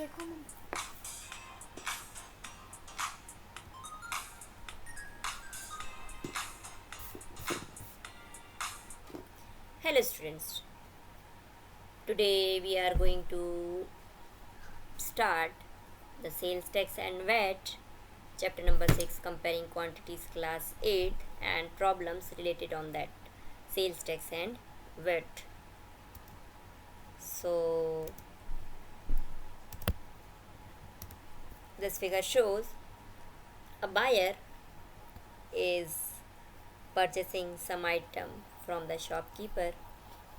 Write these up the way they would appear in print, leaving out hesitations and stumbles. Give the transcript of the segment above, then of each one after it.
देखो मैं Hello students, today we are going to start the sales tax and VAT chapter number 6 comparing quantities class 8 and problems related on that sales tax and VAT. So this figure shows a buyer is purchasing some item from the shopkeeper,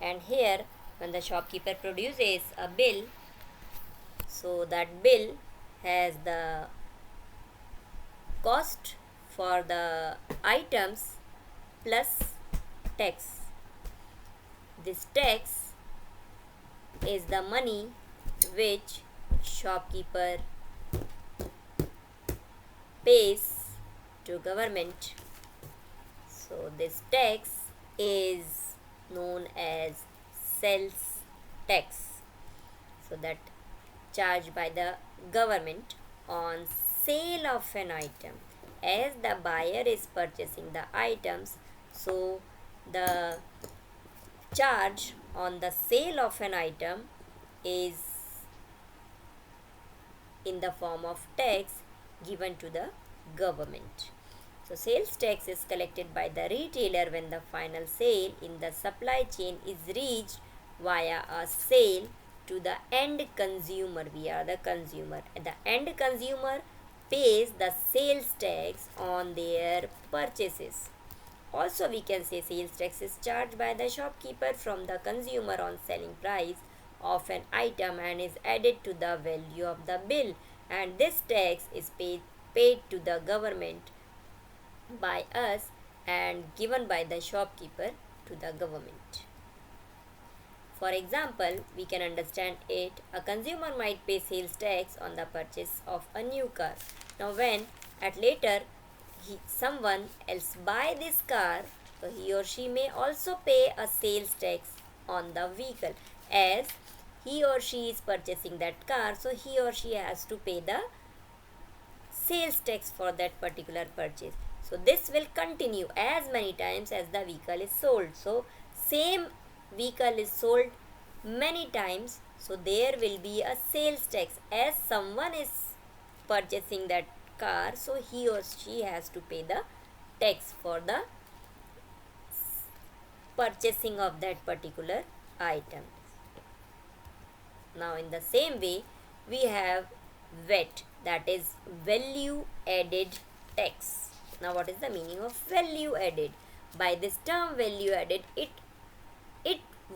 and here when the shopkeeper produces a bill, so that bill has the cost for the items plus tax. This tax is the money which shopkeeper pays to government. So this tax is known as sales tax. So that charged by the government on sale of an item. As the buyer is purchasing the items, so the charge on the sale of an item is in the form of tax given to the government. So sales tax is collected by the retailer when the final sale in the supply chain is reached via a sale to the end consumer. We are the consumer. The end consumer pays the sales tax on their purchases. Also, we can say sales tax is charged by the shopkeeper from the consumer on selling price of an item and is added to the value of the bill, and this tax is paid to the government by us and given by the shopkeeper to the government. For example, we can understand it. A consumer might pay sales tax on the purchase of a new car. Now, when at later someone else buy this car, so he or she may also pay a sales tax on the vehicle, as he or she is purchasing that car, so he or she has to pay the sales tax for that particular purchase. So this will continue as many times as the vehicle is sold. So same vehicle is sold many times, so there will be a sales tax. As someone is purchasing that car, so he or she has to pay the tax for the purchasing of that particular item. Now in the same way, we have VAT, that is value added tax. Now what is the meaning of value added? By this term value added, it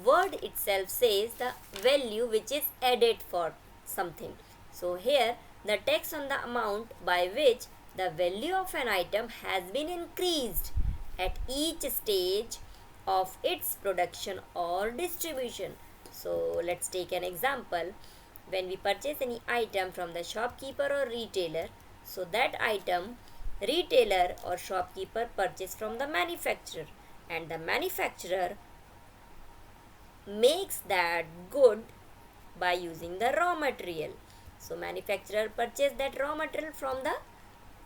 word itself says the value which is added for something. So here the tax on the amount by which the value of an item has been increased at each stage of its production or distribution. So let's take an example. When we purchase any item from the shopkeeper or retailer, so that item retailer or shopkeeper purchase from the manufacturer, and the manufacturer makes that good by using the raw material. So manufacturer purchase that raw material from the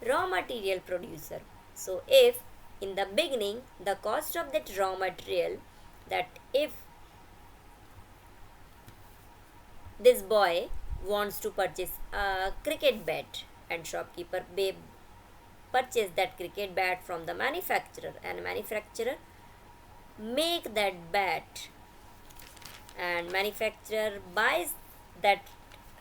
raw material producer. So if in the beginning the cost of that raw material, that if this boy wants to purchase a cricket bat and shopkeeper purchase that cricket bat from the manufacturer, and manufacturer make that bat, and manufacturer buys that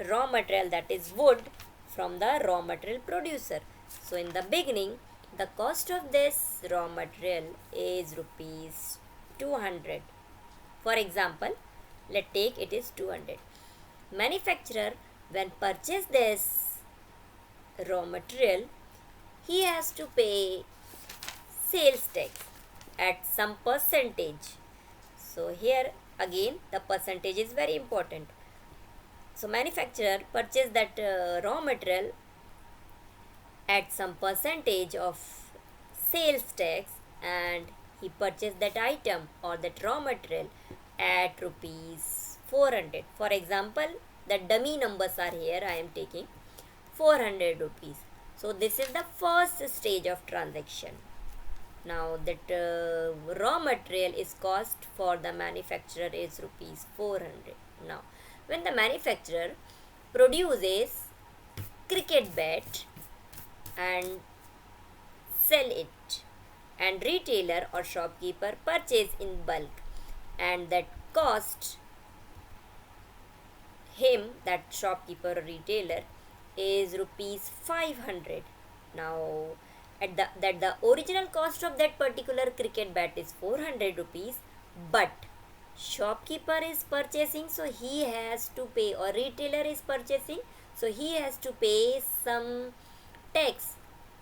raw material, that is wood, from the raw material producer. So in the beginning the cost of this raw material is rupees 200. For example, let's take it is 200. Manufacturer when purchase this raw material, he has to pay sales tax at some percentage. So here again the percentage is very important. So manufacturer purchase that raw material at some percentage of sales tax, and he purchased that item or that raw material at rupees 400. For example, the dummy numbers are here, I am taking 400 rupees. So this is the first stage of transaction. Now that raw material is cost for the manufacturer is rupees 400. Now when the manufacturer produces cricket bat and sell it, and retailer or shopkeeper purchase in bulk, and that cost him, that shopkeeper or retailer, is rupees 500. Now at the original cost of that particular cricket bat is 400 rupees, but shopkeeper is purchasing, so he has to pay, or retailer is purchasing, so he has to pay some tax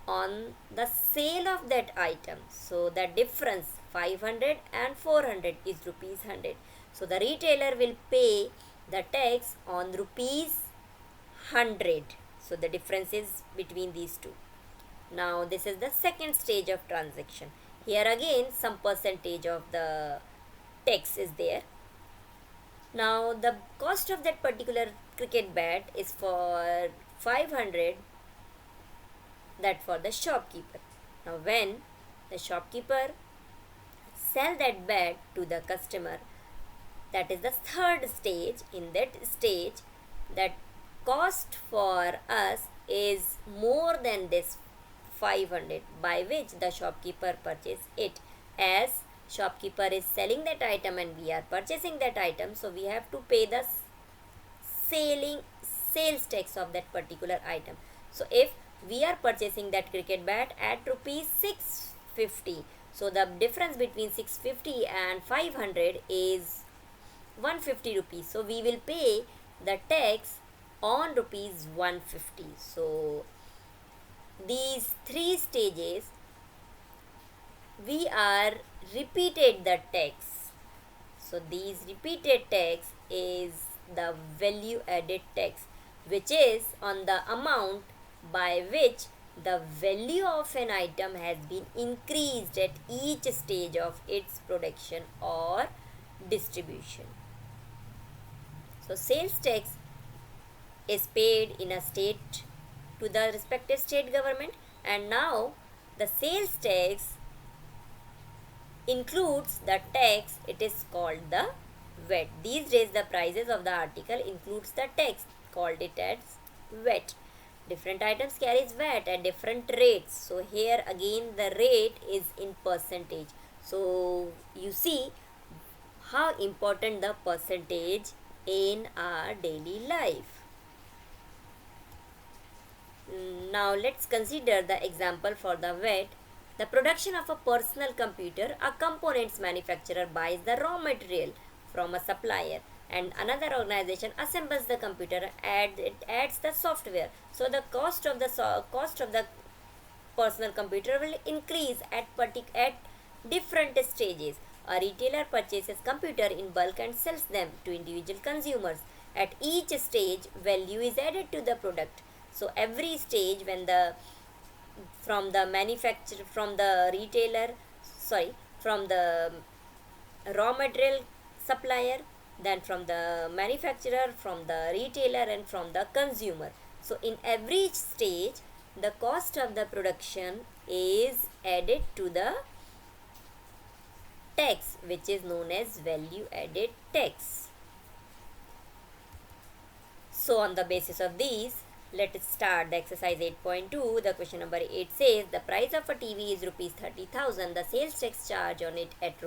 on the sale of that item. So the difference 500 and 400 is rupees 100. So the retailer will pay the tax on rupees 100. So the difference is between these two. Now this is the second stage of transaction. Here again some percentage of the tax is there. Now the cost of that particular cricket bat is for 500, that for the shopkeeper. Now when the shopkeeper sell that bat to the customer, that is the third stage. In that stage, that cost for us is more than this 500, by which the shopkeeper purchase it. As shopkeeper is selling that item and we are purchasing that item, so we have to pay the sales tax of that particular item. So if we are purchasing that cricket bat at rupees 650, so the difference between 650 and 500 is 150 rupees, so we will pay the tax on rupees 150. So these three stages we are repeated the tax. So these repeated tax is the value added tax, which is on the amount by which the value of an item has been increased at each stage of its production or distribution. So sales tax is paid in a state to the respective state government, and now the sales tax includes the tax, it is called the VAT. These days the prices of the article includes the tax, called it as VAT. Different items carries VAT at different rates. So here again the rate is in percentage. So you see how important the percentage in our daily life. Now let's consider the example for the VAT. The production of a personal computer, a components manufacturer buys the raw material from a supplier, and another organization assembles the computer and it adds the software. So the cost of the personal computer will increase at different stages. A retailer purchases computer in bulk and sells them to individual consumers. At each stage, value is added to the product. So every stage, when the from the raw material supplier, then from the manufacturer, from the retailer, and from the consumer. So in every stage, the cost of the production is added to the tax, which is known as value added tax. So on the basis of these, let us start the exercise 8.2. The question number 8 says the price of a TV is rupees 30,000. The sales tax charge on it at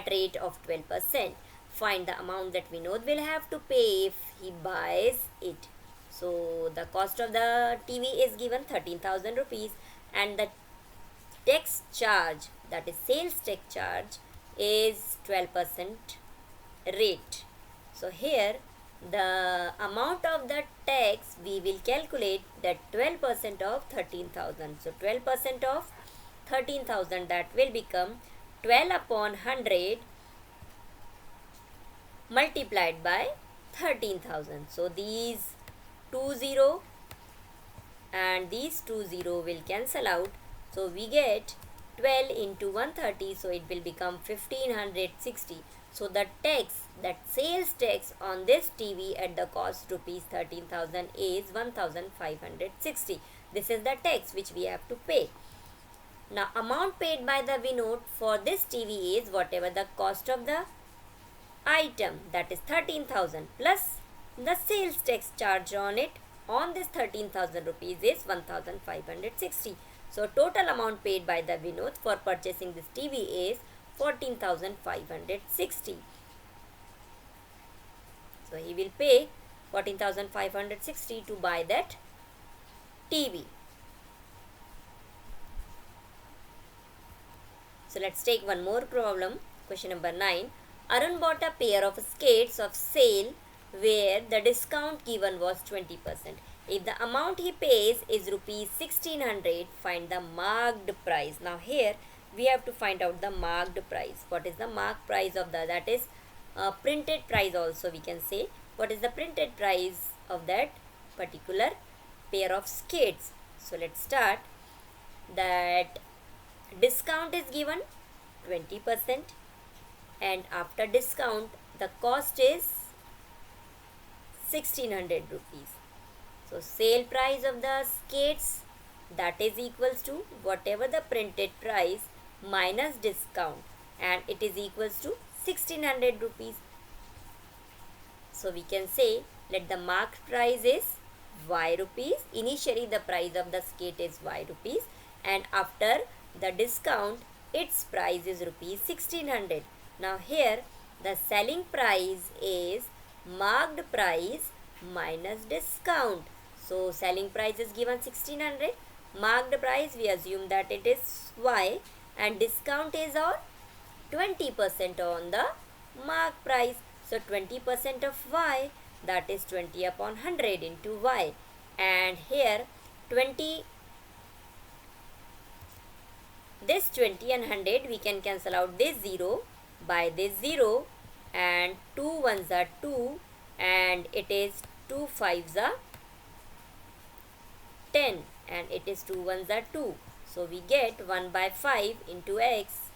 rate of 12%. Find the amount that Vinod will have to pay if he buys it. So the cost of the TV is given 13,000 rupees, and the tax charge, that is sales tax charge, is 12% rate. So here the amount of the tax we will calculate that 12% of 13,000. So 12% of 13,000, that will become 12 upon 100 multiplied by 13,000. So these 20 and these 20 will cancel out. So we get 12 into 130, so it will become 1560. So the tax, that sales tax on this TV at the cost rupees 13,000 is 1560. This is the tax which we have to pay. Now amount paid by the Vinod for this TV is whatever the cost of the item, that is 13,000, plus the sales tax charge on it on this 13,000 rupees is 1560. So total amount paid by the Vinod for purchasing this TV is 14,560. So he will pay 14,560 to buy that TV. So let's take one more problem. Question number 9. Arun bought a pair of skates of sale where the discount given was 20%. If the amount he pays is rupees 1600, find the marked price. Now here we have to find out the marked price. What is the marked price of that is printed price also we can say. What is the printed price of that particular pair of skates? So let's start. That discount is given 20%, and after discount the cost is 1600 rupees. So sale price of the skates, that is equals to whatever the printed price minus discount, and it is equals to 1600 rupees. So we can say let the marked price is y rupees. Initially the price of the skate is y rupees, and after the discount its price is rupees 1600. Now here the selling price is marked price minus discount. So selling price is given 1600, marked price we assume that it is y, and discount is on 20% on the marked price. So 20% of y, that is 20 upon 100 into y, and here 20, this 20 and 100 we can cancel out this 0 by this 0, and 2 ones are 2, and it is 2 fives are 10, and it is 2 ones are 2. So we get 1 by 5 into x,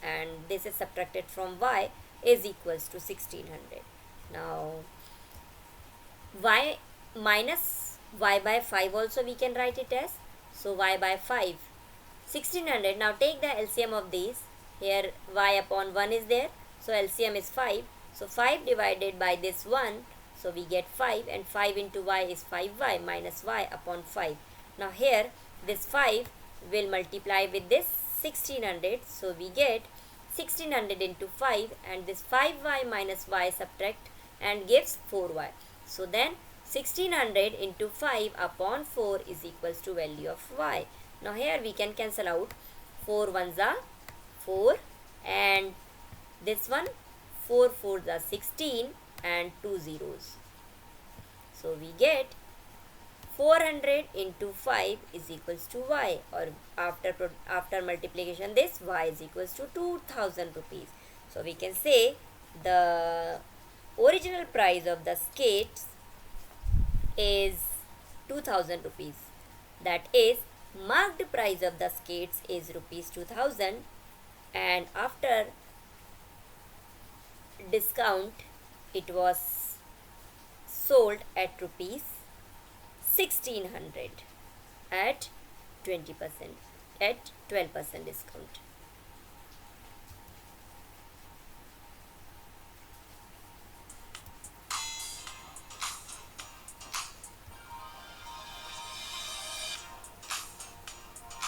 and this is subtracted from y, is equals to 1600. Now y minus y by 5 also we can write it as, so y by 5 1600. Now take the LCM of these. Here y upon 1 is there, so LCM is 5. So 5 divided by this 1, so we get 5, and 5 into y is 5y minus y upon 5. Now here this 5 will multiply with this 1600, so we get 1600 into 5, and this 5y minus y subtract and gives 4y. So then 1600 into 5 upon 4 is equals to value of y. Now here we can cancel out 4 ones are 4, and this one 4 fours are 16, and 2 zeros. So we get 400 into 5 is equals to y, or after multiplication this y is equals to 2000 rupees. So we can say the original price of the skates is 2000 rupees. That is marked price of the skates is rupees 2000, and after discount it was sold at rupees 1600 at 20%, at 12% discount.